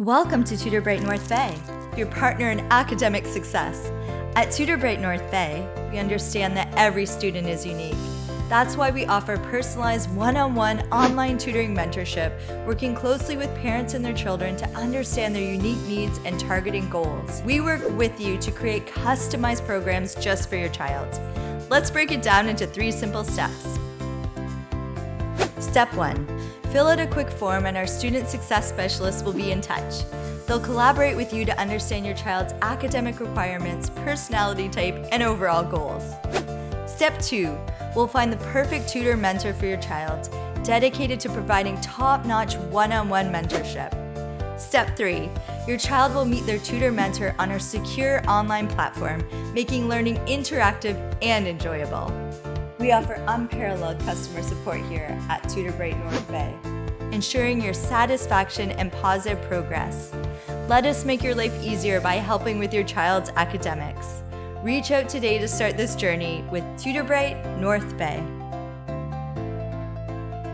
Welcome to TutorBright North Bay, your partner in academic success. At TutorBright North Bay, we understand that every student is unique. That's why we offer personalized one-on-one online tutoring mentorship, working closely with parents and their children to understand their unique needs and targeting goals. We work with you to create customized programs just for your child. Let's break it down into 3 simple steps. Step 1. Fill out a quick form and our student success specialists will be in touch. They'll collaborate with you to understand your child's academic requirements, personality type, and overall goals. Step 2. We'll find the perfect tutor mentor for your child, dedicated to providing top-notch one-on-one mentorship. Step 3. Your child will meet their tutor mentor on our secure online platform, making learning interactive and enjoyable. We offer unparalleled customer support here at TutorBright North Bay, ensuring your satisfaction and positive progress. Let us make your life easier by helping with your child's academics. Reach out today to start this journey with TutorBright North Bay.